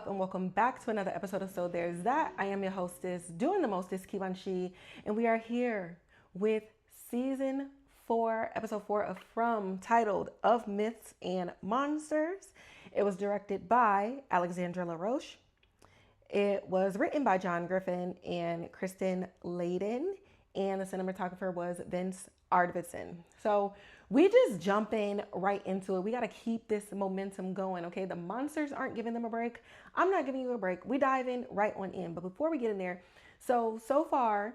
up and welcome back to another episode of So There's That. I am your hostess, doing the mostest, Kiwanshi, and we are here with season 4, episode 4 of From, titled Of Myths and Monsters. It was directed by Alexandra Roche. It was written by John Griffin and Kristen Layde, and the cinematographer was Arvidson. So we just jumping right into it. We got to keep this momentum going, okay? The monsters aren't giving them a break. I'm not giving you a break. We dive in right on in. But before we get in there, so far,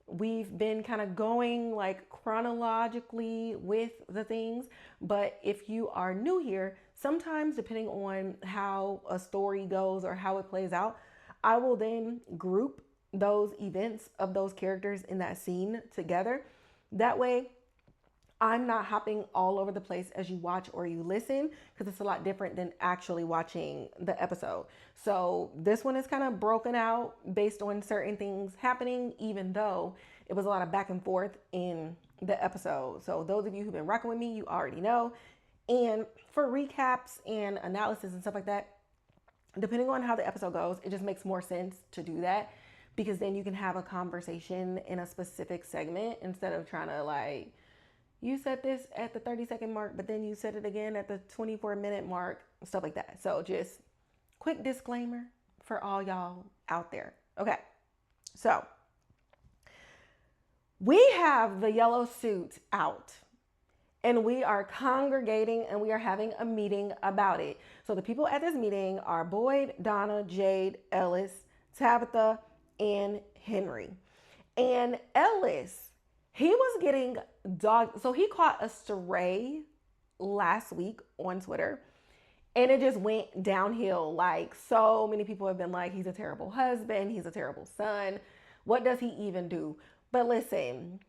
we've been kind of going like chronologically with the things. But if you are new here, sometimes depending on how a story goes or how it plays out, I will then group those events of those characters in that scene together. That way, I'm not hopping all over the place as you watch or you listen, because it's a lot different than actually watching the episode. So this one is kind of broken out based on certain things happening, even though it was a lot of back and forth in the episode. So those of you who've been rocking with me, you already know. And for recaps and analysis and stuff like that, depending on how the episode goes, it just makes more sense to do that, because then you can have a conversation in a specific segment instead of trying to like, you said this at the 30-second mark, but then you said it again at the 24-minute mark, stuff like that. So just quick disclaimer for all y'all out there. Okay, so we have the yellow suit out and we are congregating and we are having a meeting about it. So the people at this meeting are Boyd, Donna, Jade, Ellis, Tabitha, and Henry. And Ellis, he was getting dogged. So he caught a stray last week on Twitter, and it just went downhill. Like, so many people have been like, he's a terrible husband, he's a terrible son. What does he even do? But listen,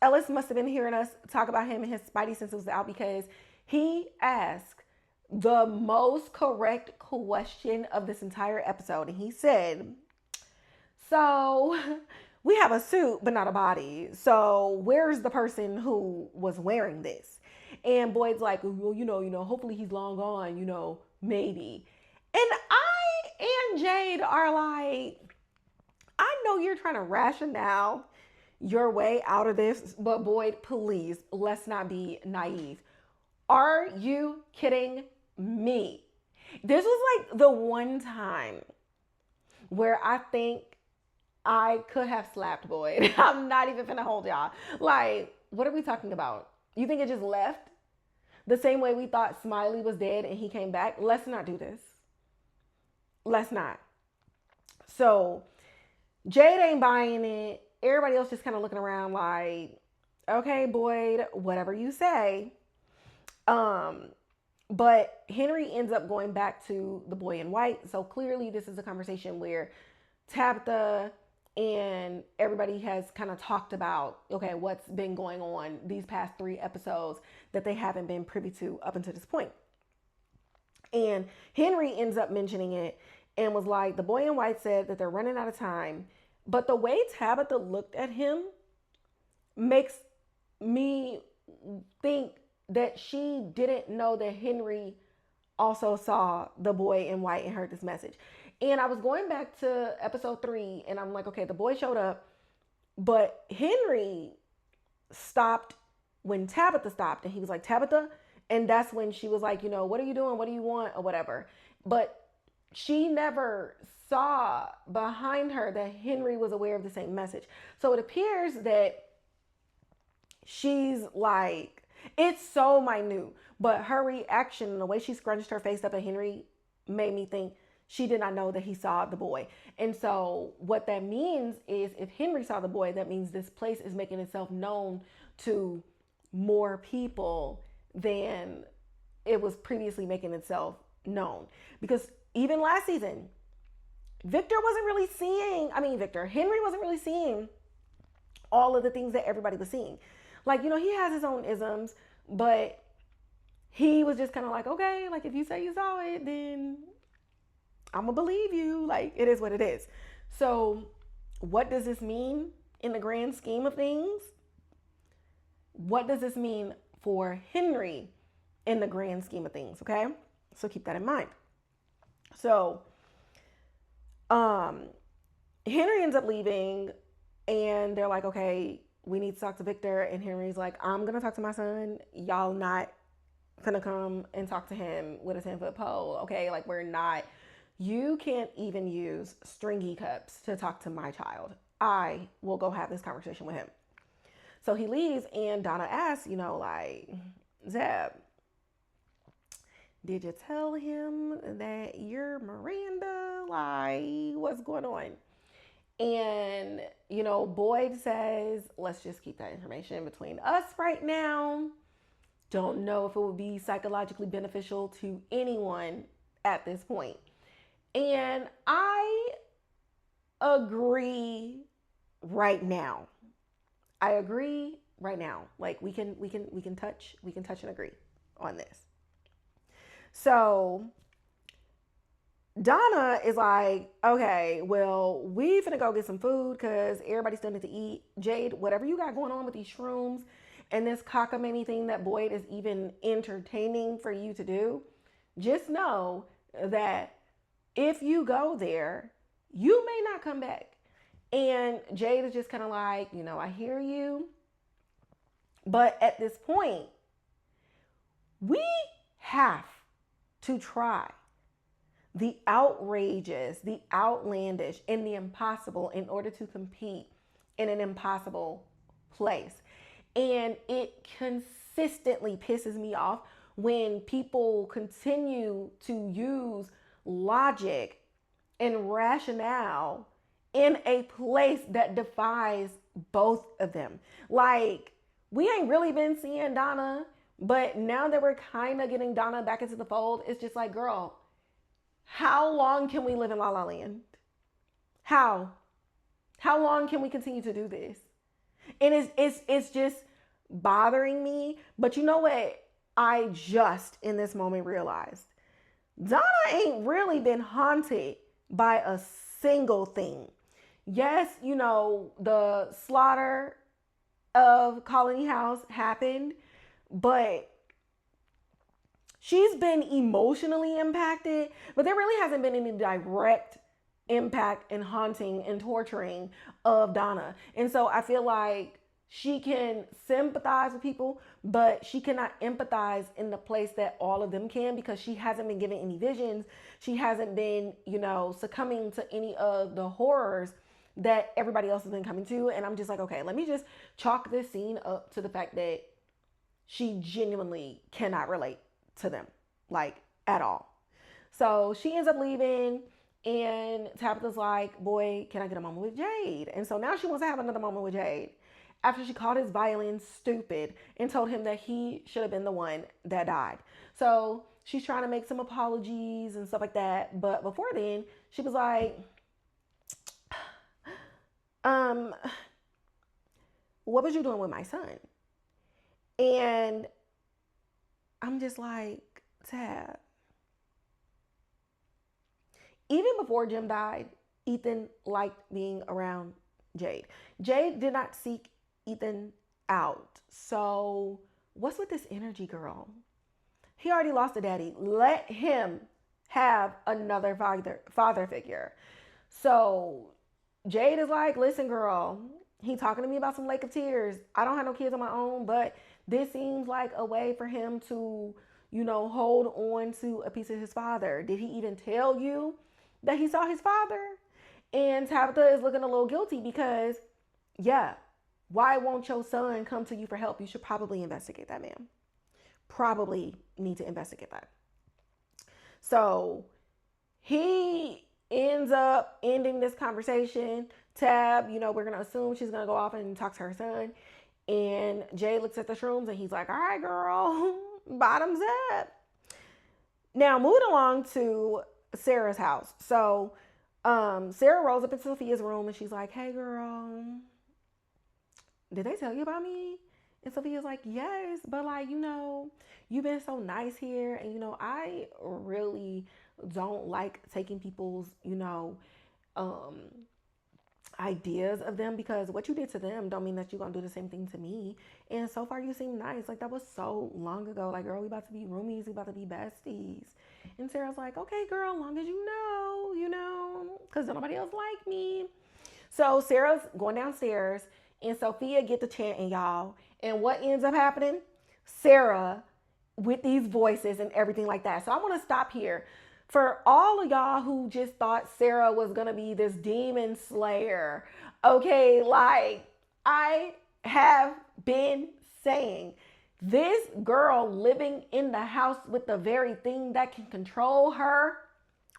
Ellis must have been hearing us talk about him and his spidey sense was out, because he asked the most correct question of this entire episode. And he said, so we have a suit, but not a body. So where's the person who was wearing this? And Boyd's like, well, you know, hopefully he's long gone, maybe. And I and Jade are like, I know you're trying to rationale your way out of this, but Boyd, please, let's not be naive. Are you kidding me? This was like the one time where I think I could have slapped Boyd. I'm not even finna hold y'all. Like, what are we talking about? You think it just left? The same way we thought Smiley was dead and he came back? Let's not do this. Let's not. So, Jade ain't buying it. Everybody else just kind of looking around like, okay, Boyd, whatever you say. But Henry ends up going back to the boy in white. So clearly this is a conversation where Tabitha and everybody has kind of talked about, okay, what's been going on these past 3 episodes that they haven't been privy to up until this point. And Henry ends up mentioning it and was like, the boy in white said that they're running out of time. But the way Tabitha looked at him makes me think that she didn't know that Henry also saw the boy in white and heard this message. And I was going back to episode 3 and I'm like, okay, the boy showed up, but Henry stopped when Tabitha stopped, and he was like, Tabitha. And that's when she was like, what are you doing? What do you want? Or whatever. But she never saw behind her that Henry was aware of the same message. So it appears that she's like, it's so minute, but her reaction and the way she scrunched her face up at Henry made me think she did not know that he saw the boy. And so what that means is, if Henry saw the boy, that means this place is making itself known to more people than it was previously making itself known. Because even last season, Henry wasn't really seeing all of the things that everybody was seeing. Like, he has his own isms, but he was just kind of like, okay, like if you say you saw it, then I'm gonna believe you. Like, it is what it is. So what does this mean in the grand scheme of things? What does this mean for Henry in the grand scheme of things? Okay, so keep that in mind. So Um, Henry ends up leaving, and they're like, okay, we need to talk to Victor. And Henry's like, I'm gonna talk to my son. Y'all not gonna come and talk to him with a 10-foot pole, okay? Like, we're not. You can't even use stringy cups to talk to my child. I will go have this conversation with him. So he leaves, and Donna asks, like, Zeb, did you tell him that you're Miranda? Like, what's going on? And, Boyd says, let's just keep that information between us right now. Don't know if it would be psychologically beneficial to anyone at this point. And I agree right now. I agree right now. Like, we can touch and agree on this. So Donna is like, okay, well, we finna go get some food because everybody still need to eat. Jade, whatever you got going on with these shrooms and this cockamamie thing that Boyd is even entertaining for you to do, just know that if you go there, you may not come back. And Jade is just kind of like, I hear you. But at this point, we have to try the outrageous, the outlandish, and the impossible in order to compete in an impossible place. And it consistently pisses me off when people continue to use logic and rationale in a place that defies both of them. Like, we ain't really been seeing Donna, but now that we're kind of getting Donna back into the fold, it's just like, girl, how long can we live in La La Land? How long can we continue to do this? And it's just bothering me. But you know what? I just in this moment realized Donna ain't really been haunted by a single thing. Yes, the slaughter of Colony House happened, but she's been emotionally impacted, but there really hasn't been any direct impact and haunting and torturing of Donna. And so I feel like she can sympathize with people, but she cannot empathize in the place that all of them can, because she hasn't been given any visions. She hasn't been, succumbing to any of the horrors that everybody else has been coming to. And I'm just like, okay, let me just chalk this scene up to the fact that she genuinely cannot relate to them, like, at all. So she ends up leaving, and Tabitha's like, boy, can I get a moment with Jade? And so now she wants to have another moment with Jade after she called his violin stupid and told him that he should have been the one that died. So she's trying to make some apologies and stuff like that. But before then, she was like, what was you doing with my son? And I'm just like, Tab. Even before Jim died, Ethan liked being around Jade. Jade did not seek Ethan out. So what's with this energy, girl? He already lost a daddy. Let him have another father figure. So Jade is like, listen, girl, he talking to me about some Lake of Tears. I don't have no kids of my own, but this seems like a way for him to, hold on to a piece of his father. Did he even tell you that he saw his father? And Tabitha is looking a little guilty because, yeah, why won't your son come to you for help? You should probably investigate that, man. Probably need to investigate that. So he ends up ending this conversation. Tab, we're going to assume she's going to go off and talk to her son. And Jay looks at the shrooms and he's like, all right, girl, bottoms up. Now, moving along to Sarah's house. So Sarah rolls up into Sophia's room and she's like, hey, girl, did they tell you about me? And Sophia's like, yes, but you've been so nice here. And, I really don't like taking people's, ideas of them, because what you did to them don't mean that you're gonna do the same thing to me. And so far you seem nice. Like, that was so long ago. Like, girl, we about to be roomies, we about to be besties. And Sarah's like, okay, girl, long as you know, because nobody else like me. So Sarah's going downstairs and Sophia get to chanting, y'all. And what ends up happening? Sarah with these voices and everything like that. So I want to stop here. For all of y'all who just thought Sarah was going to be this demon slayer, okay, like, I have been saying, this girl living in the house with the very thing that can control her,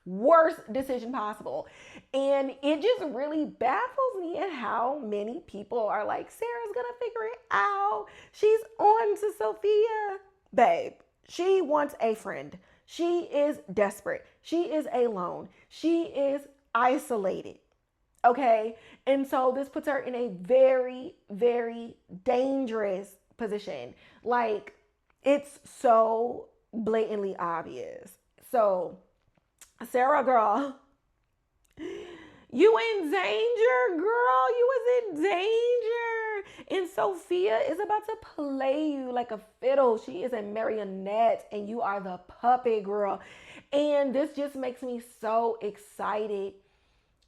worst decision possible. And it just really baffles me at how many people are like, Sarah's gonna figure it out. She's on to Sophia. Babe, she wants a friend. She is desperate. She is alone. She is isolated. Okay? And so this puts her in a very, very dangerous position. Like, it's so blatantly obvious. So, Sarah, girl, you in danger, girl. You was in danger. And Sophia is about to play you like a fiddle. She is a marionette and you are the puppet, girl. And this just makes me so excited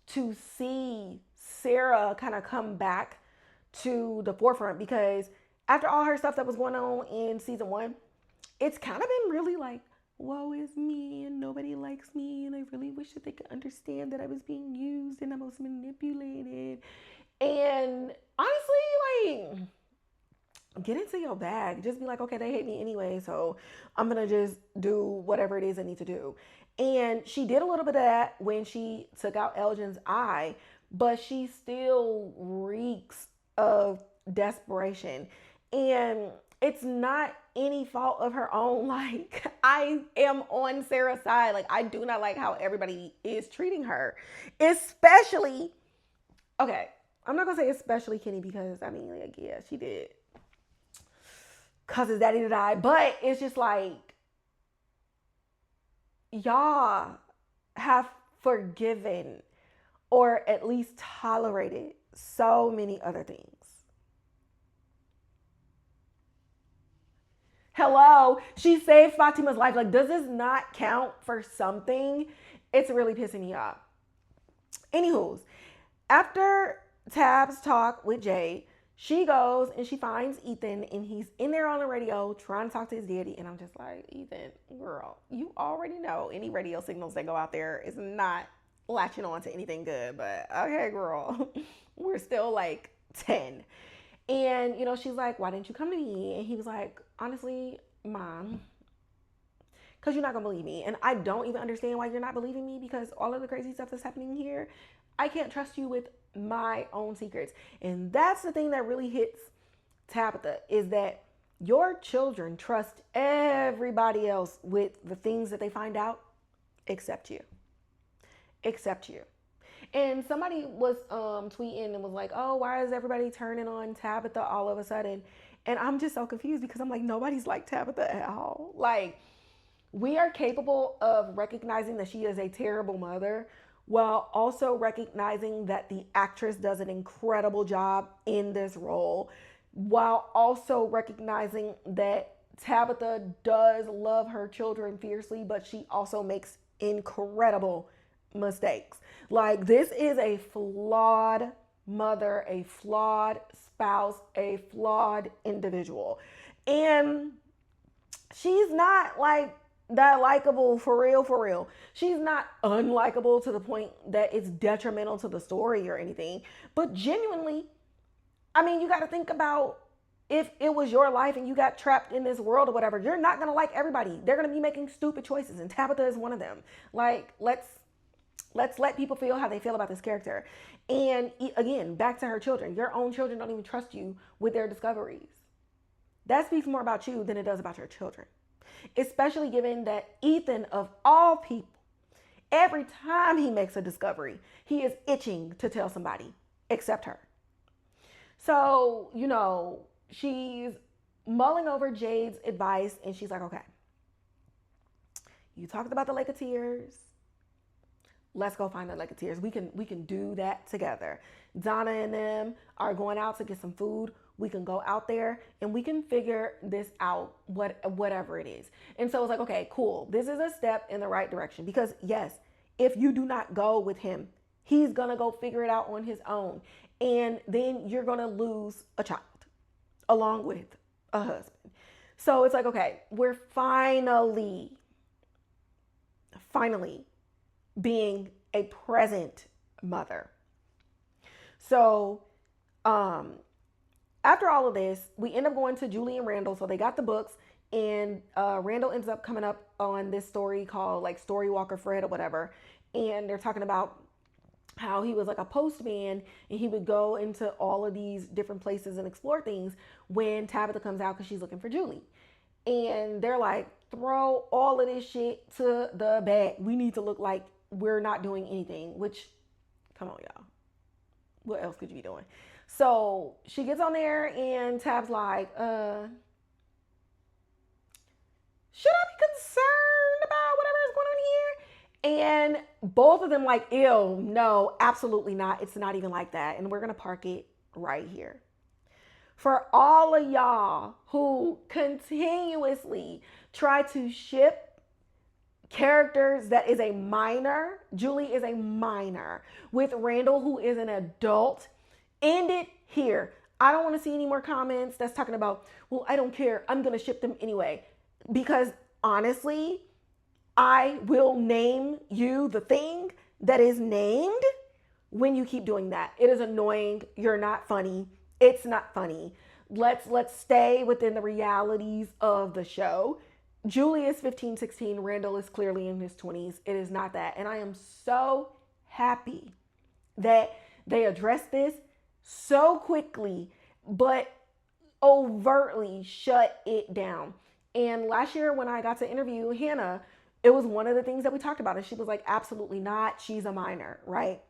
to see Sarah kind of come back to the forefront, because after all her stuff that was going on in season 1, it's kind of been really like, woe is me and nobody likes me and I really wish that they could understand that I was being used and I was manipulated. And honestly, like, get into your bag. Just be like, okay, they hate me anyway, so I'm gonna just do whatever it is I need to do. And she did a little bit of that when she took out Elgin's eye, but she still reeks of desperation. And it's not any fault of her own. Like, I am on Sarah's side. Like, I do not like how everybody is treating her. Especially, okay, I'm not gonna say especially Kenny, because I mean, like, yeah, she did cause his daddy to die. But it's just like, y'all have forgiven or at least tolerated so many other things. Hello, she saved Fatima's life. Like, does this not count for something? It's really pissing me off. Anywho's, after Tab's talk with Jade, she goes and she finds Ethan, and he's in there on the radio trying to talk to his daddy. And I'm just like, Ethan, girl, you already know any radio signals that go out there is not latching on to anything good. But okay, girl, we're still like 10. And, you know, she's like, why didn't you come to me? And he was like, honestly, Mom, because you're not going to believe me. And I don't even understand why you're not believing me, because all of the crazy stuff that's happening here, I can't trust you with my own secrets. And that's the thing that really hits Tabitha, is that your children trust everybody else with the things that they find out except you. Except you. And somebody was tweeting and was like, oh, why is everybody turning on Tabitha all of a sudden? And I'm just so confused, because I'm like, nobody's like Tabitha at all. Like, we are capable of recognizing that she is a terrible mother, while also recognizing that the actress does an incredible job in this role, while also recognizing that Tabitha does love her children fiercely, but she also makes incredible mistakes. Like, this is a flawed mother, a flawed spouse, a flawed individual. And she's not like that likable for real. She's not unlikable to the point that it's detrimental to the story or anything. But genuinely, I mean, you got to think about, if it was your life and you got trapped in this world or whatever, you're not going to like everybody. They're going to be making stupid choices. And Tabitha is one of them. Like, let's let people feel how they feel about this character. And again, back to her children. Your own children don't even trust you with their discoveries. That speaks more about you than it does about your children. Especially given that Ethan, of all people, every time he makes a discovery, he is itching to tell somebody except her. So, you know, she's mulling over Jade's advice, and she's like, okay, you talked about the Lake of Tears. let's go find the Legateers. We can do that together. Donna and them are going out to get some food. We can go out there and we can figure this out, whatever it is. And so it's like, okay, cool. This is a step in the right direction, because yes, if you do not go with him, he's going to go figure it out on his own. And then you're going to lose a child along with a husband. So it's like, okay, we're finally being a present mother. So, after all of this, we end up going to Julie and Randall. So they got the books, and Randall ends up coming up on this story called like Story Walker Fred or whatever. And they're talking about how he was like a postman, and he would go into all of these different places and explore things when Tabitha comes out because she's looking for Julie. And they're like, throw all of this shit to the bag. We need to look like we're not doing anything, which, come on, y'all. What else could you be doing? So she gets on there and Tab's like, should I be concerned about whatever is going on here? And both of them like, ew, no, absolutely not. It's not even like that. And we're going to park it right here. For all of y'all who continuously try to ship characters that is a minor, Julie is a minor, with Randall, who is an adult, end it here. I don't want to see any more comments that's talking about, well, I don't care, I'm going to ship them anyway. Because honestly, I will name you the thing that is named when you keep doing that. It is annoying. You're not funny. It's not funny. Let's stay within the realities of the show. Julie is 15, 16. Randall is clearly in his 20s. It is not that. And I am so happy that they addressed this so quickly, but overtly shut it down. And last year when I got to interview Hannah, it was one of the things that we talked about. And she was like, absolutely not. She's a minor, right?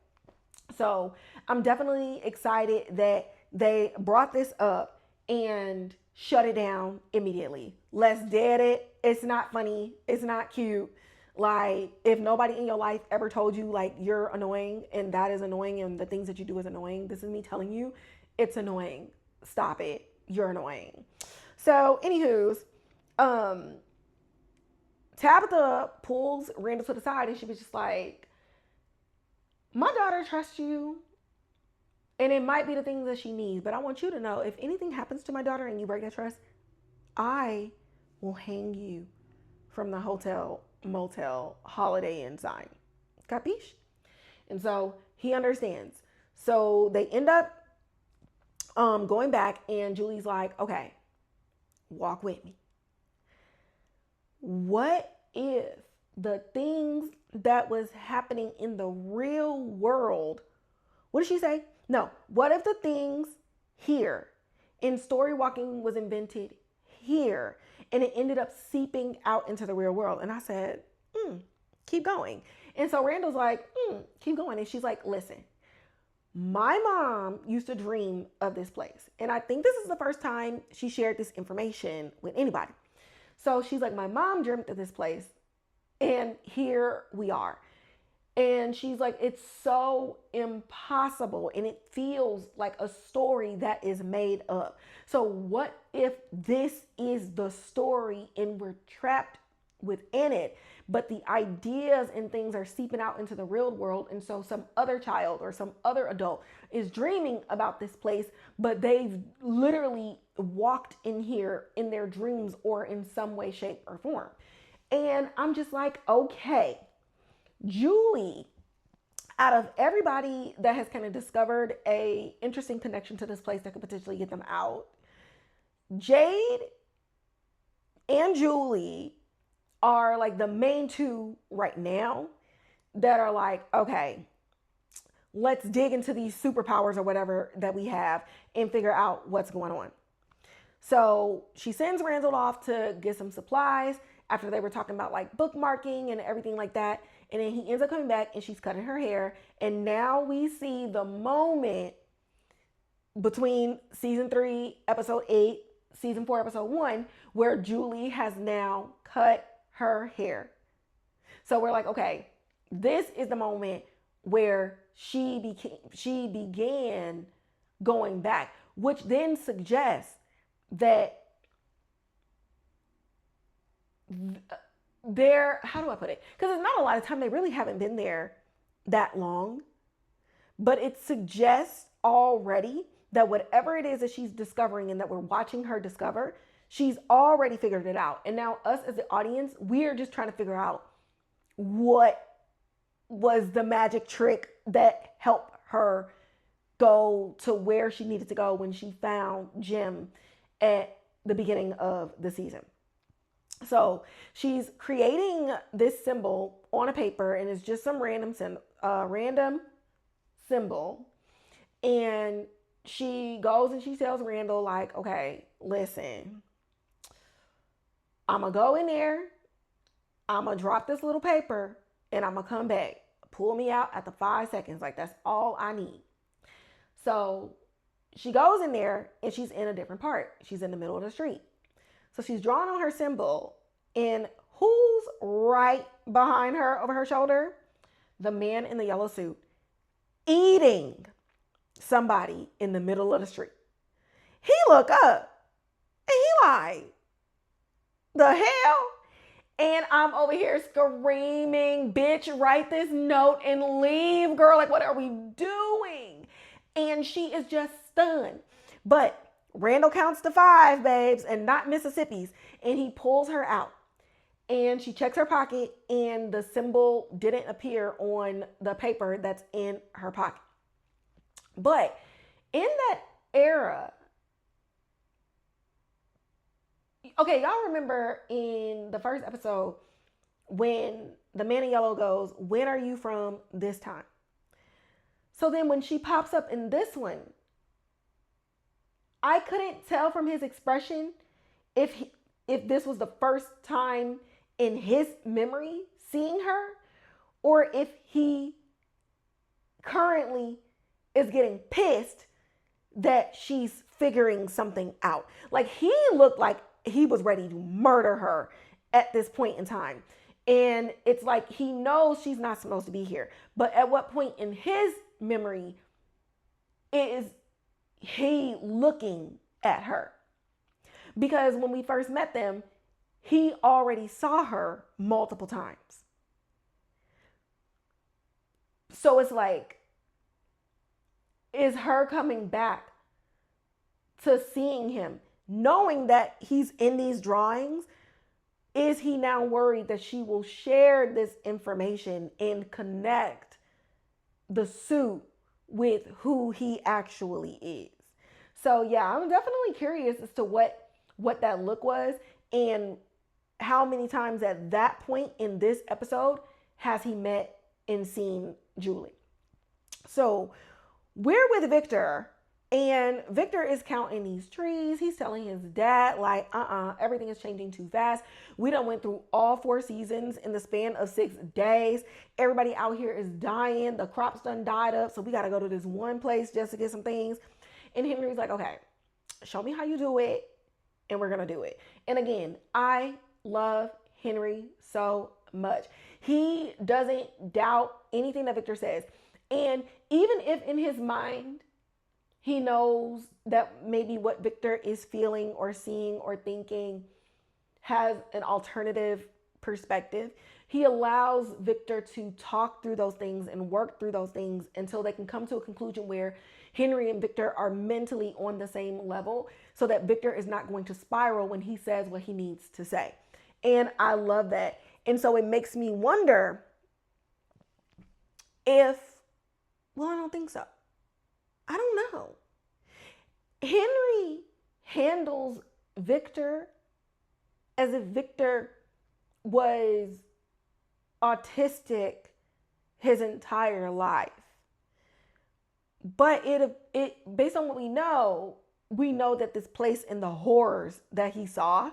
So I'm definitely excited that they brought this up and shut it down immediately. Let's dead it. It's not funny. It's not cute. Like, if nobody in your life ever told you like you're annoying and that is annoying and the things that you do is annoying, this is me telling you it's annoying. Stop it. You're annoying. So anywho's, Tabitha pulls Randall to the side and she was just like, my daughter trusts you. And it might be the things that she needs, but I want you to know, if anything happens to my daughter and you break that trust, I will hang you from the hotel, motel, Holiday Inn sign. Capiche? And so he understands. So they end up going back, and Julie's like, okay, walk with me. What if the things that was happening in the real world, what did she say? No, what if the things here in story walking was invented here and it ended up seeping out into the real world? And I said, keep going. And so Randall's like, keep going. And she's like, listen, my mom used to dream of this place. And I think this is the first time she shared this information with anybody. So she's like, my mom dreamt of this place and here we are. And she's like, it's so impossible and it feels like a story that is made up. So what if this is the story and we're trapped within it, but the ideas and things are seeping out into the real world, and so some other child or some other adult is dreaming about this place, but they've literally walked in here in their dreams or in some way, shape, or form. And I'm just like, okay. Julie, out of everybody that has kind of discovered a interesting connection to this place that could potentially get them out, Jade and Julie are like the main two right now that are like, okay, let's dig into these superpowers or whatever that we have and figure out what's going on. So she sends Randall off to get some supplies after they were talking about like bookmarking and everything like that. And then he ends up coming back and she's cutting her hair. And now we see the moment between season 3, episode 8, season 4, episode 1, where Julie has now cut her hair. So we're like, okay, this is the moment where she began going back, which then suggests that there, how do I put it? Because it's not a lot of time. They really haven't been there that long. But it suggests already that whatever it is that she's discovering and that we're watching her discover, she's already figured it out. And now us as the audience, we're just trying to figure out what was the magic trick that helped her go to where she needed to go when she found Jim at the beginning of the season. So she's creating this symbol on a paper, and it's just some random symbol. And she goes and she tells Randall, like, okay, listen, I'm going to go in there, I'm going to drop this little paper, and I'm going to come back. Pull me out after 5 seconds. Like, that's all I need. So she goes in there, and she's in a different part. She's in the middle of the street. So she's drawing on her symbol, and who's right behind her over her shoulder? The man in the yellow suit eating somebody in the middle of the street. He look up and he like, the hell? And I'm over here screaming, bitch, write this note and leave, girl. Like, what are we doing? And she is just stunned. But Randall counts to 5, babes, and not Mississippi's. And he pulls her out. And she checks her pocket, and the symbol didn't appear on the paper that's in her pocket. But in that era, okay, y'all remember in the first episode when the man in yellow goes, when are you from this time? So then when she pops up in this one, I couldn't tell from his expression if this was the first time in his memory seeing her, or if he currently is getting pissed that she's figuring something out. Like, he looked like he was ready to murder her at this point in time. And it's like he knows she's not supposed to be here. But at what point in his memory is he looking at her? Because when we first met them, he already saw her multiple times. So it's like, is her coming back to seeing him, knowing that he's in these drawings? Is he now worried that she will share this information and connect the suit with who he actually is? So yeah, I'm definitely curious as to what that look was, and how many times at that point in this episode has he met and seen Julie. So we're with Victor, and Victor is counting these trees. He's telling his dad, like, everything is changing too fast. We done went through all 4 seasons in the span of 6 days. Everybody out here is dying. The crops done died up. So we got to go to this one place just to get some things. And Henry's like, okay, show me how you do it, and we're going to do it. And again, I love Henry so much. He doesn't doubt anything that Victor says. And even if in his mind, he knows that maybe what Victor is feeling or seeing or thinking has an alternative perspective, he allows Victor to talk through those things and work through those things until they can come to a conclusion where Henry and Victor are mentally on the same level, so that Victor is not going to spiral when he says what he needs to say. And I love that. And so it makes me wonder if, well, I don't think so. I don't know. Henry handles Victor as if Victor was autistic his entire life. But it based on what we know that this place and the horrors that he saw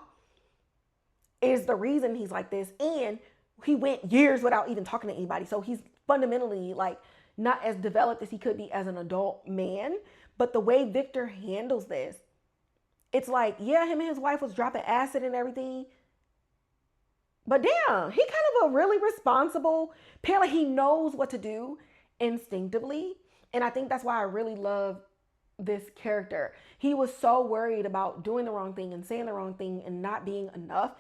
is the reason he's like this. And he went years without even talking to anybody. So he's fundamentally like not as developed as he could be as an adult man. But the way Victor handles this, it's like, yeah, him and his wife was dropping acid and everything. But damn, he kind of a really responsible parent. Like, he knows what to do instinctively. And I think that's why I really love this character. He was so worried about doing the wrong thing and saying the wrong thing and not being enough,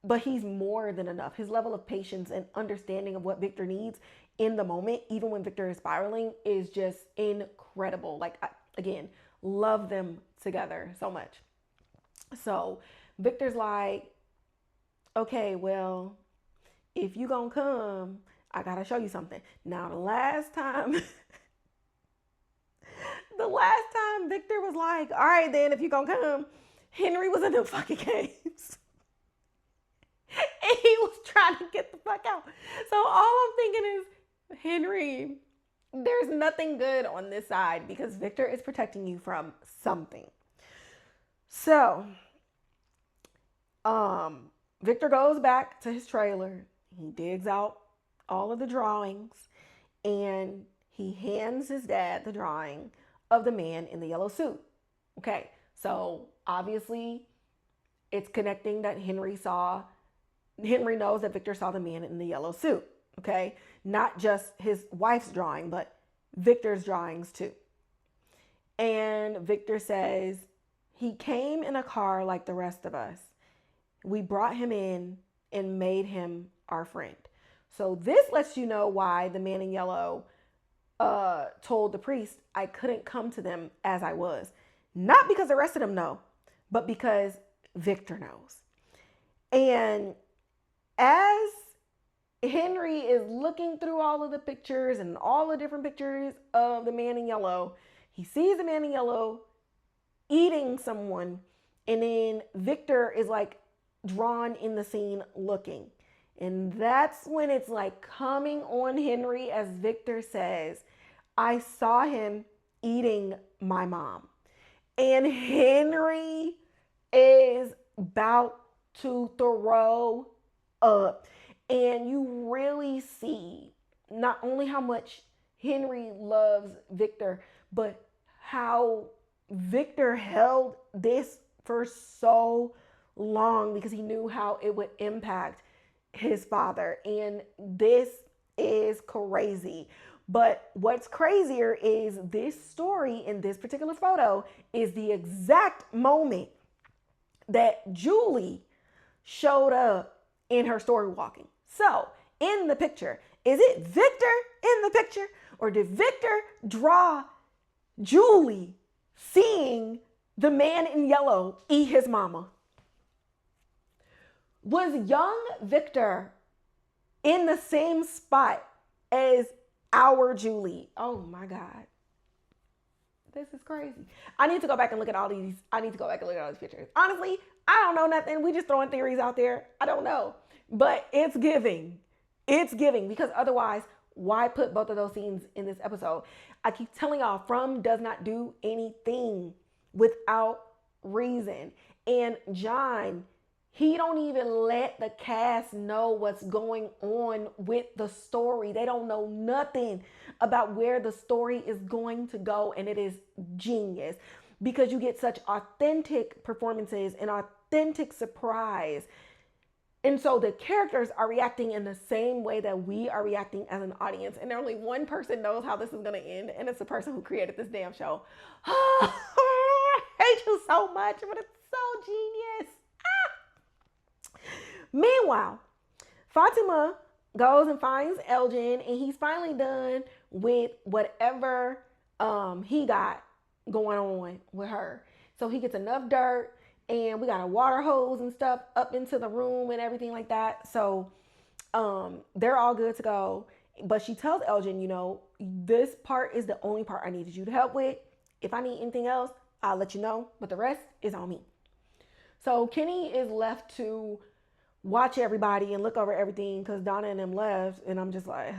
but he's more than enough. His level of patience and understanding of what Victor needs in the moment, even when Victor is spiraling, is just incredible. Like, again, love them together so much. So Victor's like, okay, well, if you gonna come, I gotta show you something. Now, the last time Victor was like, all right, then, if you gonna come, Henry was in the fucking games. And he was trying to get the fuck out. So all I'm thinking is, Henry, there's nothing good on this side because Victor is protecting you from something. So, Victor goes back to his trailer. He digs out all of the drawings and he hands his dad the drawing of the man in the yellow suit. Okay, so obviously it's connecting that Henry knows that Victor saw the man in the yellow suit. Okay, not just his wife's drawing, but Victor's drawings too. And Victor says, he came in a car like the rest of us. We brought him in and made him our friend. So this lets you know why the man in yellow told the priest I couldn't come to them as I was. Not because the rest of them know, but because Victor knows. And as Henry is looking through all of the pictures and all the different pictures of the man in yellow, he sees the man in yellow eating someone, and then Victor is like drawn in the scene looking. And that's when it's like coming on Henry as Victor says, I saw him eating my mom. And Henry is about to throw up. And you really see not only how much Henry loves Victor, but how Victor held this for so long because he knew how it would impact his father. And this is crazy. But what's crazier is this story in this particular photo is the exact moment that Julie showed up in her story walking. So in the picture, is it Victor in the picture, or did Victor draw Julie seeing the man in yellow eat his mama? Was young Victor in the same spot as our Julie? Oh my God. This is crazy. I need to go back and look at all these. Pictures. Honestly, I don't know nothing. We just throwing theories out there. I don't know. But it's giving. It's giving, because otherwise, why put both of those scenes in this episode? I keep telling y'all, From does not do anything without reason. And John, he don't even let the cast know what's going on with the story. They don't know nothing about where the story is going to go. And it is genius because you get such authentic performances and authentic surprise. And so the characters are reacting in the same way that we are reacting as an audience. And only one person knows how this is going to end. And it's the person who created this damn show. I hate you so much, but it's so genius. Meanwhile, Fatima goes and finds Elgin, and he's finally done with whatever he got going on with her. So he gets enough dirt, and we got a water hose and stuff up into the room and everything like that. So they're all good to go. But she tells Elgin, this part is the only part I needed you to help with. If I need anything else, I'll let you know, but the rest is on me. So Kenny is left to watch everybody and look over everything because Donna and them left, and I'm just like,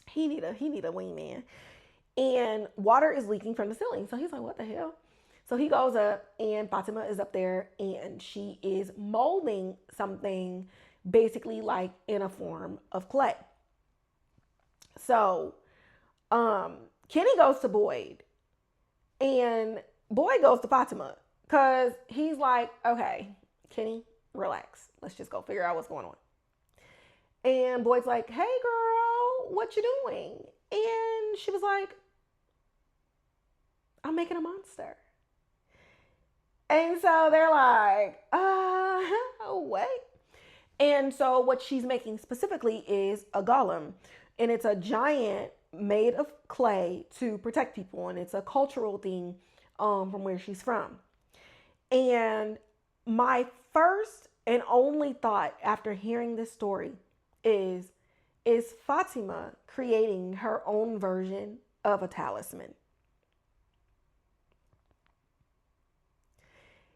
he need a wingman. And water is leaking from the ceiling, so he's like, what the hell? So he goes up, and Fatima is up there, and she is molding something basically like in a form of clay. So Kenny goes to Boyd, and Boyd goes to Fatima because he's like, okay, Kenny, relax. Let's just go figure out what's going on. And Boyd's like, hey girl, what you doing? And she was like, I'm making a monster. And so they're like, wait. And so what she's making specifically is a golem. And it's a giant made of clay to protect people. And it's a cultural thing from where she's from. And my first and only thought after hearing this story is Fatima creating her own version of a talisman?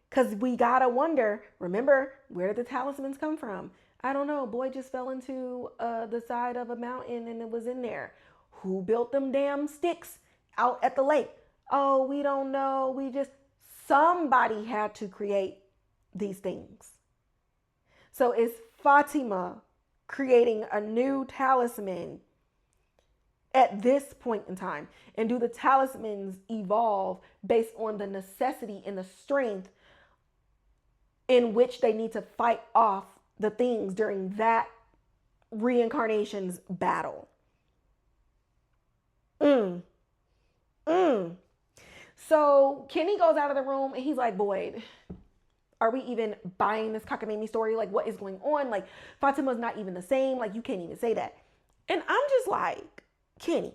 Because we gotta wonder, remember, where did the talismans come from? I don't know. Boy just fell into the side of a mountain and it was in there. Who built them damn sticks out at the lake? Oh, we don't know. Somebody had to create these things. So is Fatima creating a new talisman at this point in time? And do the talismans evolve based on the necessity and the strength in which they need to fight off the things during that reincarnation's battle? So Kenny goes out of the room and he's like, Boyd, are we even buying this cockamamie story? Like, what is going on? Like, Fatima's not even the same. Like, you can't even say that. And I'm just like, Kenny,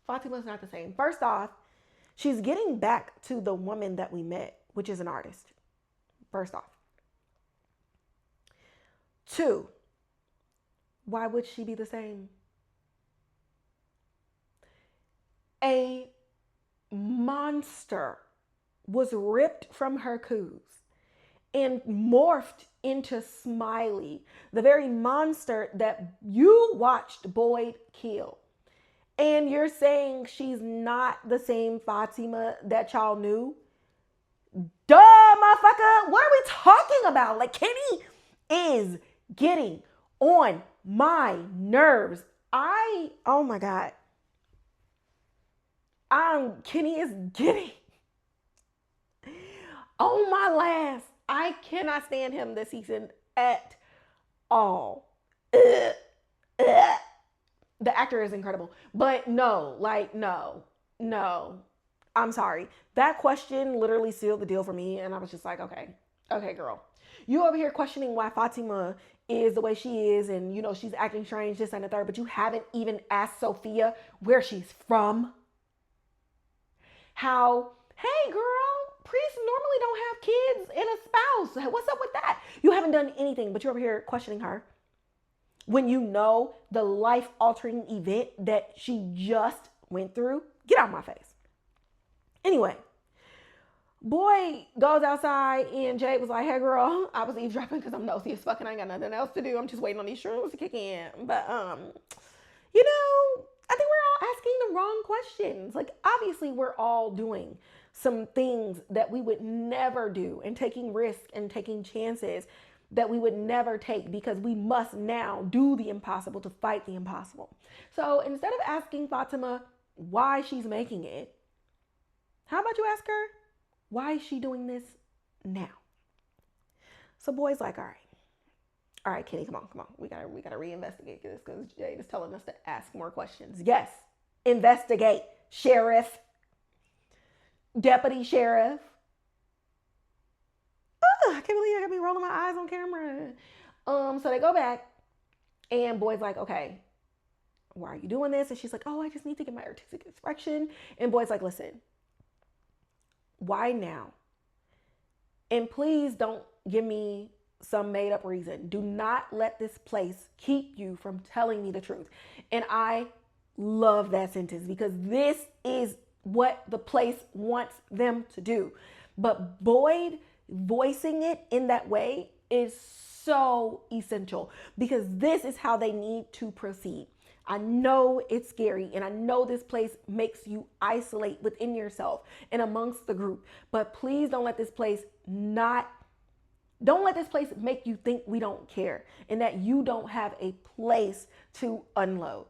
Fatima's not the same. First off, she's getting back to the woman that we met, which is an artist. First off. 2, why would she be the same? A monster was ripped from her coos and morphed into Smiley, the very monster that you watched Boyd kill. And you're saying she's not the same Fatima that y'all knew? Duh, motherfucker. What are we talking about? Like, Kenny is getting on my nerves. Oh my God. Kenny is getting on my last. I cannot stand him this season at all. The actor is incredible. But no. I'm sorry. That question literally sealed the deal for me. And I was just like, okay, girl. You over here questioning why Fatima is the way she is. And, she's acting strange, this and the third. But you haven't even asked Sophia where she's from. How, hey, girl, priests normally don't have kids and a spouse. What's up with that? You haven't done anything, but you're over here questioning her when you know the life-altering event that she just went through. Get out of my face. Anyway, boy goes outside and Jade was like, hey, girl, I was eavesdropping because I'm nosy as fuck and I ain't got nothing else to do. I'm just waiting on these shrooms to kick in. But, I think we're all asking the wrong questions. Like, obviously, we're all doing some things that we would never do and taking risks and taking chances that we would never take because we must now do the impossible to fight the impossible. So instead of asking Fatima why she's making it, how about you ask her, why is she doing this now? So Boyd's like, all right, Kenny, come on. We gotta reinvestigate this because Jade is telling us to ask more questions. Yes, investigate, sheriff, deputy sheriff. I can't believe I got me rolling my eyes on camera. So they go back, and Boyd's like, okay, why are you doing this? And she's like, oh, I just need to get my artistic expression. And Boyd's like, listen, why now? And please don't give me some made up reason. Do not let this place keep you from telling me the truth. And I love that sentence because this is what the place wants them to do. But Boyd voicing it in that way is so essential because this is how they need to proceed. I know it's scary and I know this place makes you isolate within yourself and amongst the group, but please don't let this place make you think we don't care and that you don't have a place to unload.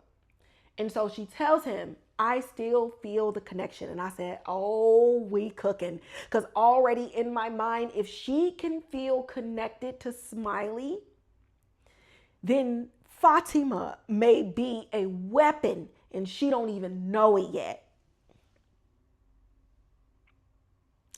And so she tells him, I still feel the connection. And I said, oh, we cooking. Because already in my mind, if she can feel connected to Smiley, then Fatima may be a weapon and she don't even know it yet.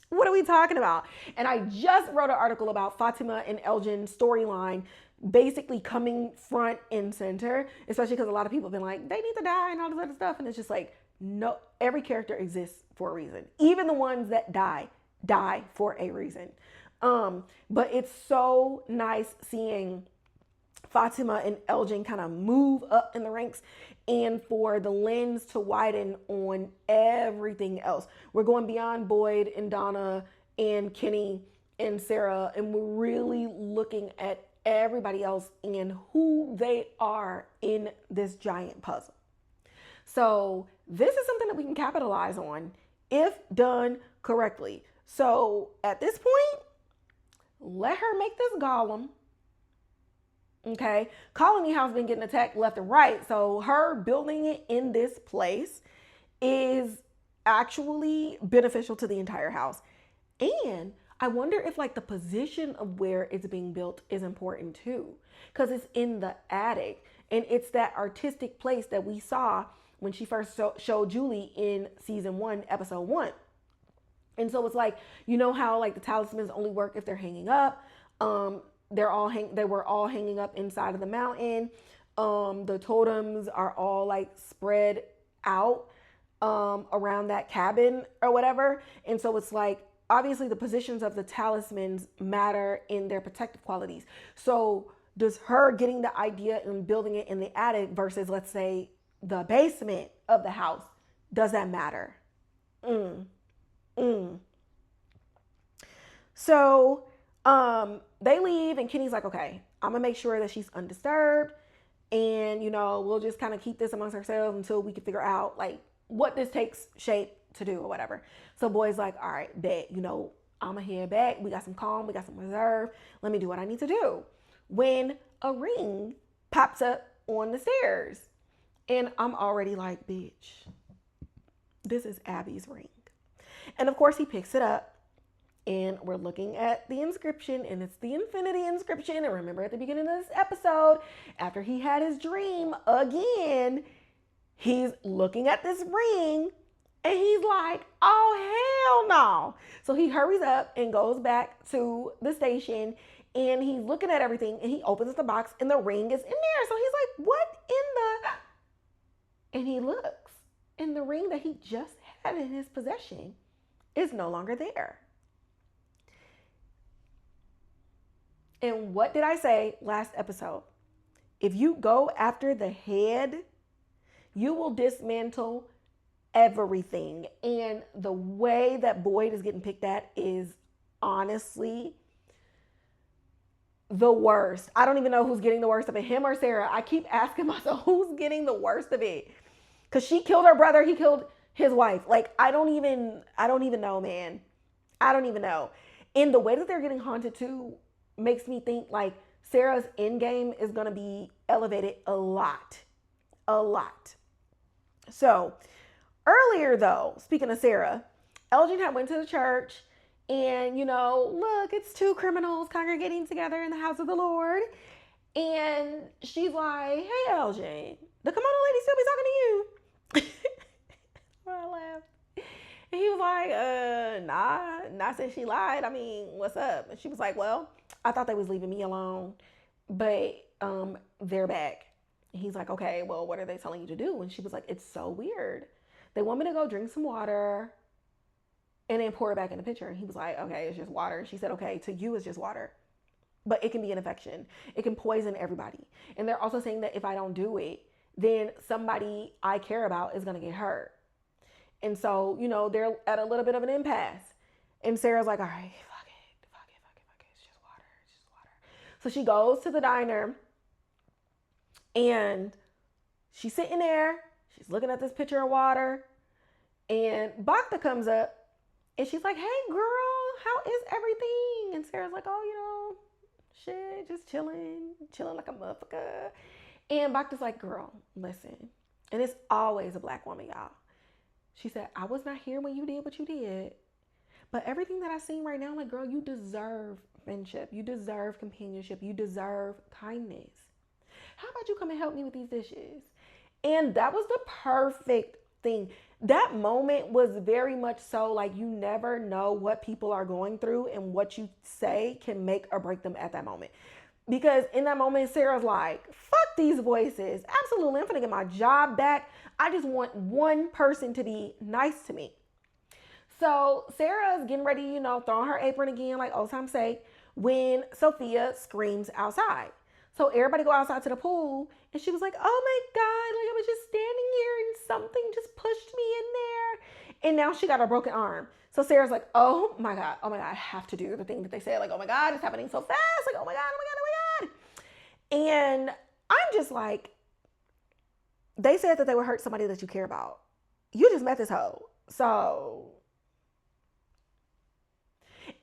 What are we talking about? And I just wrote an article about Fatima and Elgin's storyline basically coming front and center, especially because a lot of people have been like, they need to die and all this other stuff. And it's just like, no, every character exists for a reason. Even the ones that die for a reason. But it's so nice seeing Fatima and Elgin kind of move up in the ranks and for the lens to widen on everything else. We're going beyond Boyd and Donna and Kenny and Sara, and we're really looking at everybody else and who they are in this giant puzzle. So this is something that we can capitalize on if done correctly. So at this point, let her make this golem. Okay, Colony House been getting attacked left and right. So her building it in this place is actually beneficial to the entire house. And I wonder if like the position of where it's being built is important too, because it's in the attic and it's that artistic place that we saw when she first showed Julie in season 1, episode 1. And so it's like, you know how like the talismans only work if they're hanging up. They were all hanging up inside of the mountain. The totems are all like spread out around that cabin or whatever. And so it's like, obviously the positions of the talismans matter in their protective qualities. So does her getting the idea and building it in the attic versus, let's say, the basement of the house, does that matter? So they leave and Kenny's like, okay, I'm gonna make sure that she's undisturbed and, you know, we'll just kind of keep this amongst ourselves until we can figure out like what this takes shape to do or whatever. So Boyd's like, all right, bet, you know, I'm gonna head back. We got some calm, we got some reserve. Let me do what I need to do. When a ring pops up on the stairs and I'm already like, bitch, this is Abby's ring. And of course he picks it up. And we're looking at the inscription, and it's the infinity inscription. And remember at the beginning of this episode, after he had his dream again, he's looking at this ring and he's like, oh, hell no. So he hurries up and goes back to the station and he's looking at everything and he opens the box and the ring is in there. So he's like, what in the... And he looks and the ring that he just had in his possession is no longer there. And what did I say last episode? If you go after the head, you will dismantle everything. And the way that Boyd is getting picked at is honestly the worst. I don't even know who's getting the worst of it, him or Sara. I keep asking myself, who's getting the worst of it? Because she killed her brother, he killed his wife. Like, I don't even know, man. I don't even know. And the way that they're getting haunted too makes me think like Sarah's end game is going to be elevated a lot. So earlier though, speaking of Sara, Elgin had went to the church and, you know, look, it's two criminals congregating together in the house of the Lord. And she's like, hey, Elgin, the kimono lady still be talking to you? I laughed. And he was like, not since she lied. I mean, what's up? And she was like, well, I thought they was leaving me alone, but they're back. And he's like, okay, well, what are they telling you to do? And she was like, it's so weird. They want me to go drink some water and then pour it back in the pitcher. And he was like, okay, it's just water. And she said, okay, to you it's just water, but it can be an infection. It can poison everybody. And they're also saying that if I don't do it, then somebody I care about is going to get hurt. And so, you know, they're at a little bit of an impasse. And Sarah's like, all right, fuck it. It's just water. So she goes to the diner and she's sitting there. She's looking at this pitcher of water. And Bacta comes up and she's like, hey, girl, how is everything? And Sarah's like, oh, you know, shit, just chilling like a motherfucker. And Bacta's like, girl, listen. And it's always a black woman, y'all. She said, I was not here when you did what you did. But everything that I've seen right now, I'm like, girl, you deserve friendship. You deserve companionship. You deserve kindness. How about you come and help me with these dishes? And that was the perfect thing. That moment was very much so like you never know what people are going through, and what you say can make or break them at that moment. Because in that moment, Sarah's like, fuck these voices. Absolutely, I'm gonna get my job back. I just want one person to be nice to me. So Sarah's getting ready, throwing her apron again, like old time's sake, when Sophia screams outside. So everybody go outside to the pool, and she was like, oh my God, like I was just standing here and something just pushed me in there. And now she got a broken arm. So Sarah's like, oh my God, I have to do the thing that they said, like, oh my God, it's happening so fast, like, oh my God, oh my God, oh my God. And I'm just like, they said that they would hurt somebody that you care about. You just met this hoe. So,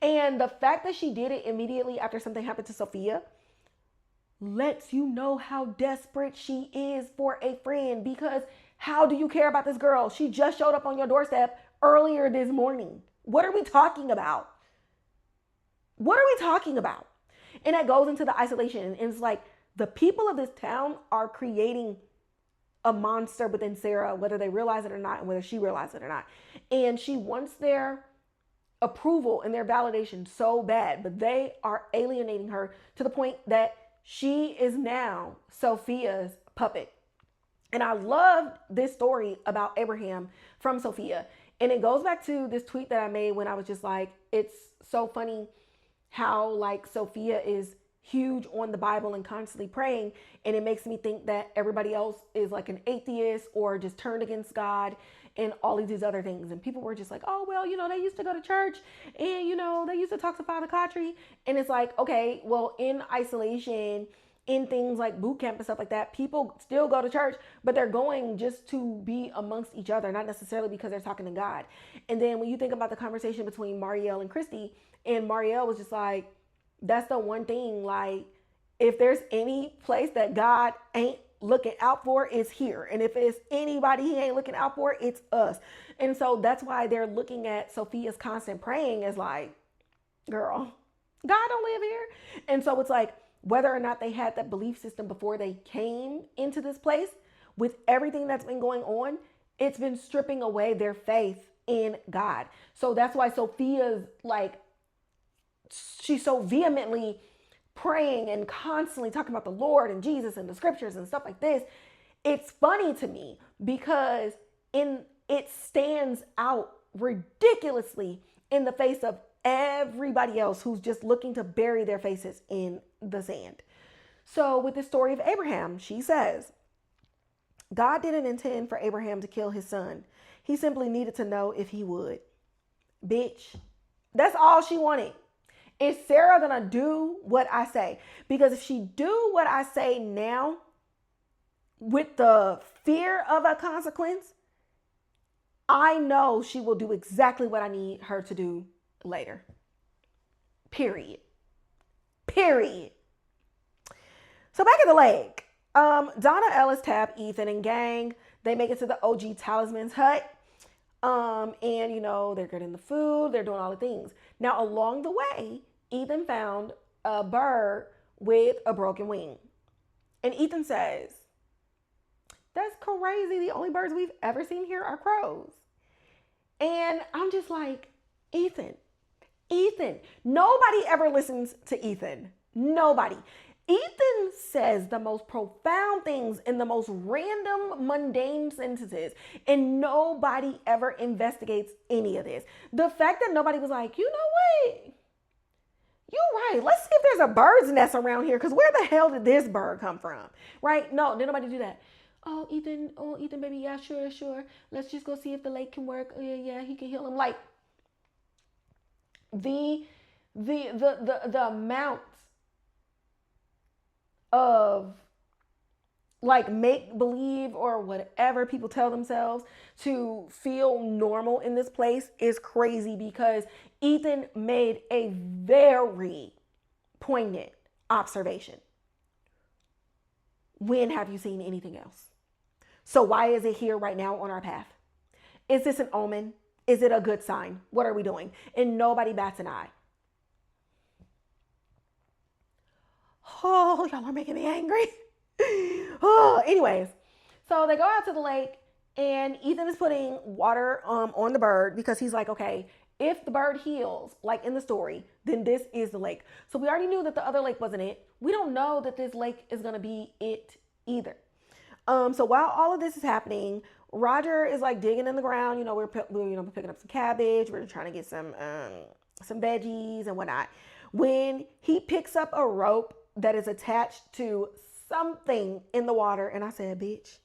and the fact that she did it immediately after something happened to Sophia lets you know how desperate she is for a friend. Because how do you care about this girl? She just showed up on your doorstep earlier this morning. What are we talking about? What are we talking about? And that goes into the isolation. And it's like the people of this town are creating a monster within Sarah, whether they realize it or not, and whether she realizes it or not. And she wants their approval and their validation so bad, but they are alienating her to the point that she is now Sophia's puppet. And I loved this story about Abraham from Sophia. And it goes back to this tweet that I made when I was just like, it's so funny how like Sophia is huge on the Bible and constantly praying. And it makes me think that everybody else is like an atheist or just turned against God and all of these other things. And people were just like, oh, well, they used to go to church and, they used to talk to Father Kotri. And it's like, okay, well, in isolation, in things like boot camp and stuff like that, people still go to church, but they're going just to be amongst each other, not necessarily because they're talking to God. And then when you think about the conversation between Marielle and Christy, and Marielle was just like, that's the one thing, like, if there's any place that God ain't looking out for, is here. And if it's anybody he ain't looking out for, it's us. And so that's why they're looking at Sophia's constant praying as like, girl, God don't live here. And so it's like, whether or not they had that belief system before they came into this place, with everything that's been going on, it's been stripping away their faith in God. So that's why Sophia's like, she's so vehemently praying and constantly talking about the Lord and Jesus and the scriptures and stuff like this. It's funny to me because it stands out ridiculously in the face of everybody else who's just looking to bury their faces in the sand. So with the story of Abraham, she says, God didn't intend for Abraham to kill his son. He simply needed to know if he would. Bitch, that's all she wanted. Is Sarah gonna do what I say? Because if she do what I say now, with the fear of a consequence, I know she will do exactly what I need her to do later. Period. So back at the lake, Donna, Ellis, Tab, Ethan, and gang, they make it to the OG Talisman's hut. And they're getting the food, they're doing all the things. Now, along the way, Ethan found a bird with a broken wing. And Ethan says, that's crazy. The only birds we've ever seen here are crows. And I'm just like, Ethan, nobody ever listens to Ethan. Nobody. Ethan says the most profound things in the most random, mundane sentences, and nobody ever investigates any of this. The fact that nobody was like, you know what? You're right. Let's see if there's a bird's nest around here, because where the hell did this bird come from? Right? No, did nobody do that? Oh, Ethan, baby, yeah, sure. Let's just go see if the lake can work. Oh, yeah, he can heal him. Like, the amount of like make believe or whatever people tell themselves to feel normal in this place is crazy, because Ethan made a very poignant observation. When have you seen anything else? So why is it here right now on our path? Is this an omen? Is it a good sign? What are we doing? And nobody bats an eye. Oh, y'all are making me angry. Oh, anyways, so they go out to the lake and Ethan is putting water on the bird because he's like, okay, if the bird heals, like in the story, then this is the lake. So we already knew that the other lake wasn't it. We don't know that this lake is going to be it either. So while all of this is happening, Roger is like digging in the ground. You know, we're picking up some cabbage. We're trying to get some veggies and whatnot. When he picks up a rope that is attached to something in the water, and I said, bitch,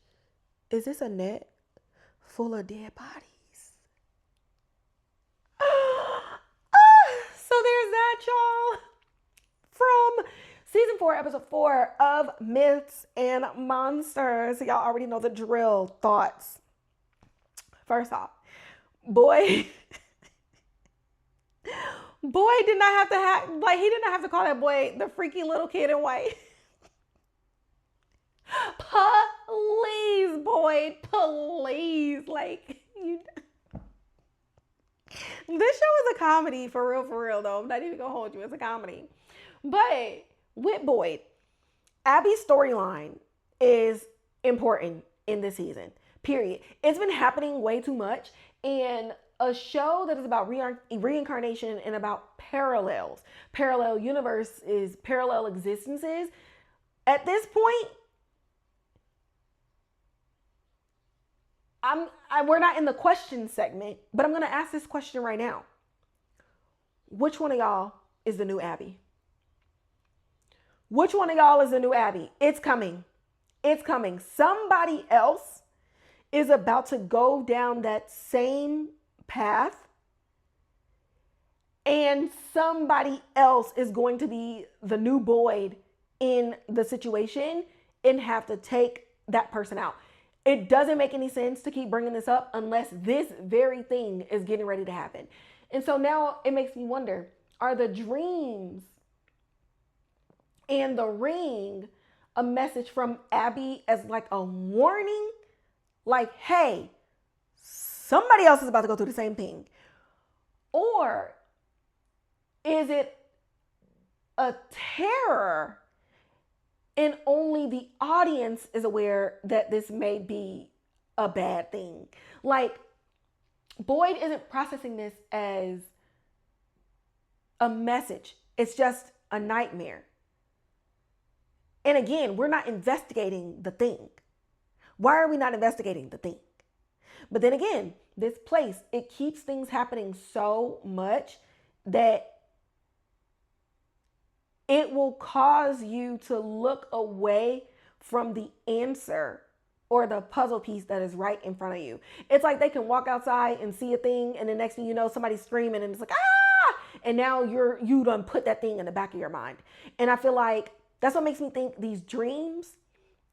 is this a net full of dead bodies? So there's that, y'all. From season 4, episode 4 of Myths and Monsters. Y'all already know the drill. Thoughts. First off, boy did not have to he did not have to call that boy the freaky little kid in white. Please, Boyd, please. Like, this show is a comedy, for real, though. I'm not even gonna hold you. It's a comedy. But with Boyd, Abby's storyline is important in this season, period. It's been happening way too much. And a show that is about reincarnation and about parallel universes, parallel existences. At this point, we're not in the question segment, but I'm going to ask this question right now. Which one of y'all is the new Abby? Which one of y'all is the new Abby? It's coming. It's coming. Somebody else is about to go down that same path, and somebody else is going to be the new Boyd in the situation and have to take that person out. It doesn't make any sense to keep bringing this up unless this very thing is getting ready to happen. And so now it makes me wonder, are the dreams and the ring a message from Abby as like a warning? Like, hey, somebody else is about to go through the same thing. Or is it a terror and only the audience is aware that this may be a bad thing? Like, Boyd isn't processing this as a message. It's just a nightmare. And again, we're not investigating the thing. Why are we not investigating the thing? But then again, this place, it keeps things happening so much that it will cause you to look away from the answer or the puzzle piece that is right in front of you. It's like they can walk outside and see a thing, and the next thing you know, somebody's screaming and it's like, ah! And now you done put that thing in the back of your mind. And I feel like that's what makes me think these dreams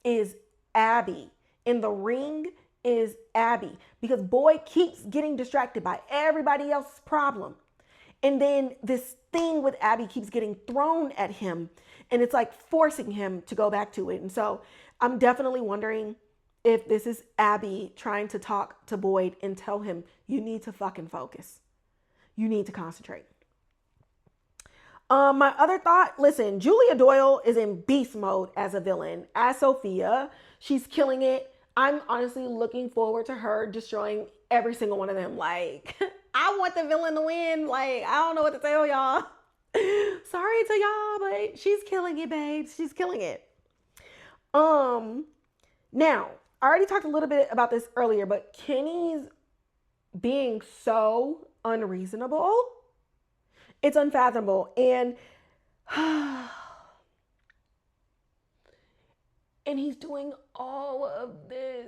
is Abby. And the ring is Abby. Because Boyd keeps getting distracted by everybody else's problem. And then this thing with Abby keeps getting thrown at him. And it's like forcing him to go back to it. And so I'm definitely wondering if this is Abby trying to talk to Boyd and tell him, you need to fucking focus. You need to concentrate. My other thought, listen, Julia Doyle is in beast mode as a villain. As Sophia, she's killing it. I'm honestly looking forward to her destroying every single one of them. Like, I want the villain to win. Like, I don't know what to tell y'all. Sorry to y'all, but she's killing it, babes. She's killing it. Now, I already talked a little bit about this earlier, but Kenny's being so unreasonable, it's unfathomable. And he's doing all of this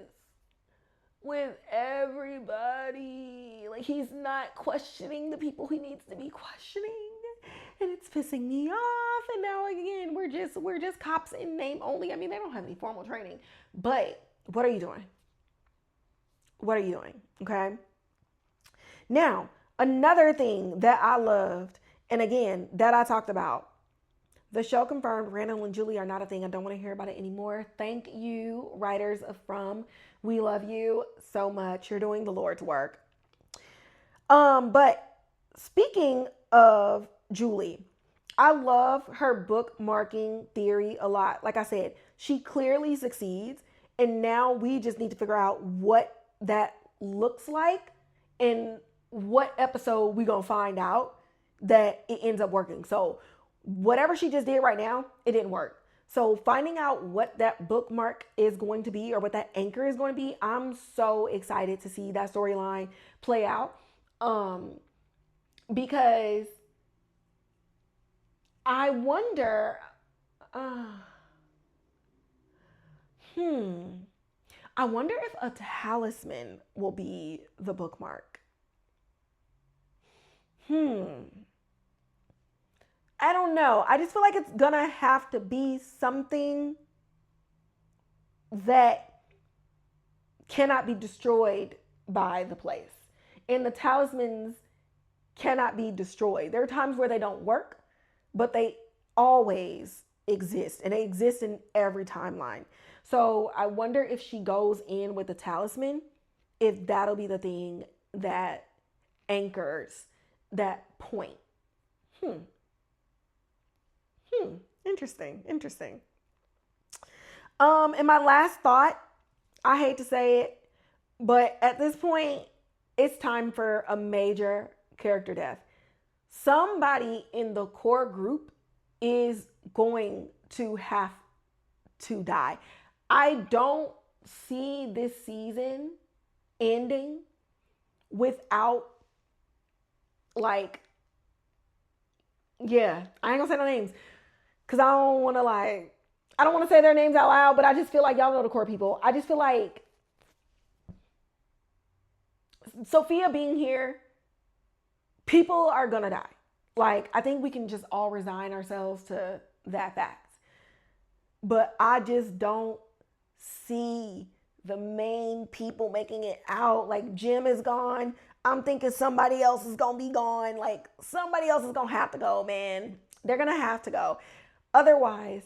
with everybody. Like, he's not questioning the people he needs to be questioning. And it's pissing me off. And now again, we're just cops in name only. I mean, they don't have any formal training. But what are you doing? What are you doing? Okay. Now, another thing that I loved, and again, that I talked about, The show confirmed Randall and Julie are not a thing. I don't want to hear about it anymore. Thank you, writers of From. We love you so much. You're doing the Lord's work. But speaking of Julie, I love her bookmarking theory a lot. Like I said, she clearly succeeds. And now we just need to figure out what that looks like and what episode we gonna find out that it ends up working. So whatever she just did right now, it didn't work. So finding out what that bookmark is going to be or what that anchor is going to be, I'm so excited to see that storyline play out. Because I wonder, I wonder if a talisman will be the bookmark. I don't know. I just feel like it's gonna have to be something that cannot be destroyed by the place. And the talismans cannot be destroyed. There are times where they don't work, but they always exist, and they exist in every timeline. So I wonder if she goes in with the talisman, if that'll be the thing that anchors that point. Interesting. And my last thought, I hate to say it, but at this point, it's time for a major character death. Somebody in the core group is going to have to die. I don't see this season ending without, like, yeah, I ain't gonna say no names because I don't want to say their names out loud, but I just feel like y'all know the core people. I just feel like Sophia being here, people are gonna die. Like, I think we can just all resign ourselves to that fact. But I just don't see the main people making it out. Like, Jim is gone. I'm thinking somebody else is gonna be gone. Like, somebody else is gonna have to go, man. They're gonna have to go. Otherwise,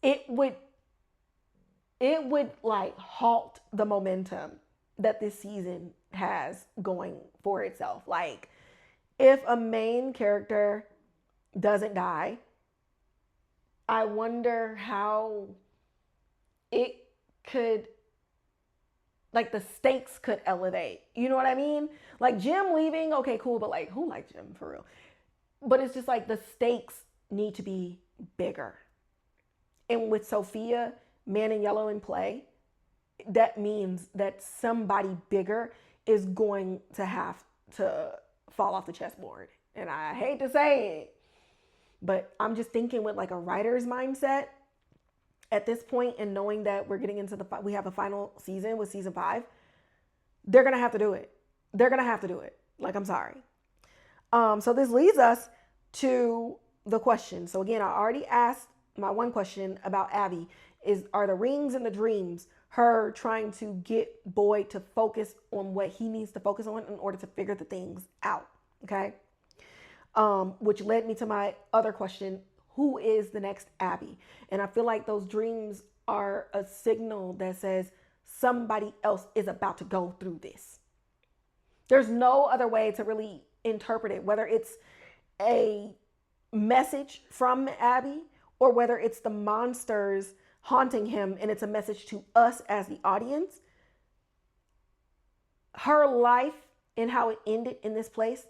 it would like halt the momentum that this season has going for itself. Like, if a main character doesn't die, I wonder how it could, like, the stakes could elevate. You know what I mean? Like, Jim leaving, okay, cool, but like, who likes Jim for real? But it's just like the stakes need to be bigger. And with Sophia, Man in Yellow in play, that means that somebody bigger is going to have to fall off the chessboard. And I hate to say it, but I'm just thinking with like a writer's mindset at this point, and knowing that we're getting into we have a final season with season 5, they're going to have to do it. Like, I'm sorry. So this leads us to the question. So again, I already asked my one question about Abby are the rings and the dreams her trying to get Boyd to focus on what he needs to focus on in order to figure the things out. Okay. Which led me to my other question. Who is the next Abby? And I feel like those dreams are a signal that says somebody else is about to go through this. There's no other way to really interpret it, whether it's a message from Abby or whether it's the monsters haunting him and it's a message to us as the audience. Her life and how it ended in this place,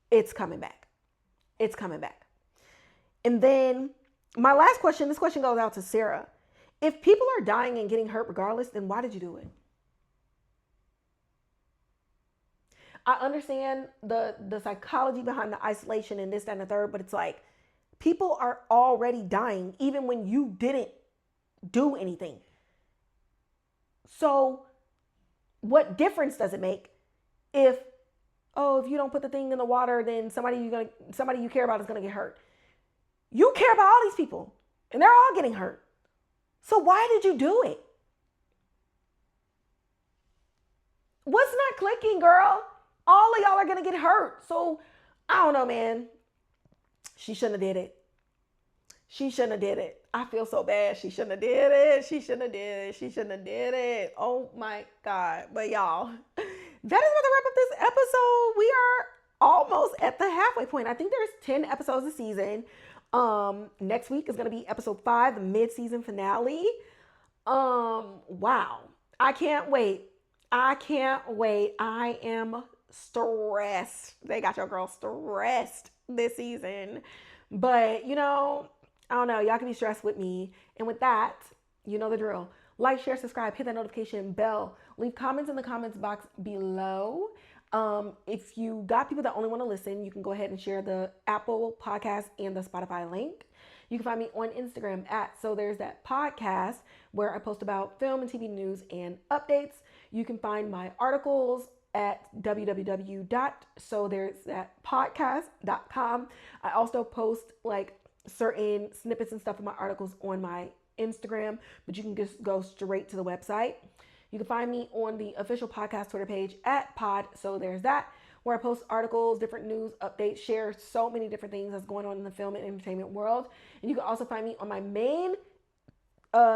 it's coming back. And then my last question, this question goes out to Sara. If people are dying and getting hurt regardless, then why did you do it? I understand the psychology behind the isolation and this, that, and the third, but it's like people are already dying even when you didn't do anything. So what difference does it make if you don't put the thing in the water, then somebody you care about is going to get hurt? You care about all these people and they're all getting hurt. So why did you do it? What's not clicking, girl? All of y'all are going to get hurt. So I don't know, man. She shouldn't have did it. She shouldn't have did it. I feel so bad. She shouldn't have did it. She shouldn't have did it. She shouldn't have did it. Oh my God. But y'all, that is about to wrap up this episode. We are almost at the halfway point. I think there's 10 episodes a season. Next week is gonna be episode 5, the mid-season finale. Wow. I can't wait. I can't wait. I am stressed. They got your girl stressed this season. But you know, I don't know. Y'all can be stressed with me. And with that, you know the drill. Like, share, subscribe, hit that notification bell. Leave comments in the comments box below. If you got people that only want to listen, you can go ahead and share the Apple podcast and the Spotify link. You can find me on Instagram at So There's That Podcast, where I post about film and TV news and updates. You can find my articles at www.sothere'sthatpodcast.com. I also post like certain snippets and stuff of my articles on my Instagram, but you can just go straight to the website. You can find me on the official podcast Twitter page at Pod So There's That, where I post articles, different news, updates, share so many different things that's going on in the film and entertainment world. And you can also find me on my main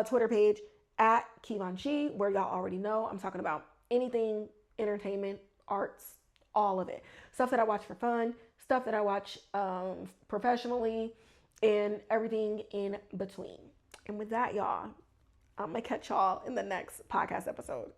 Twitter page at Kivon, where y'all already know I'm talking about anything entertainment, arts, all of it. Stuff that I watch for fun, stuff that I watch professionally, and everything in between. And with that, y'all, I'm going to catch y'all in the next podcast episode.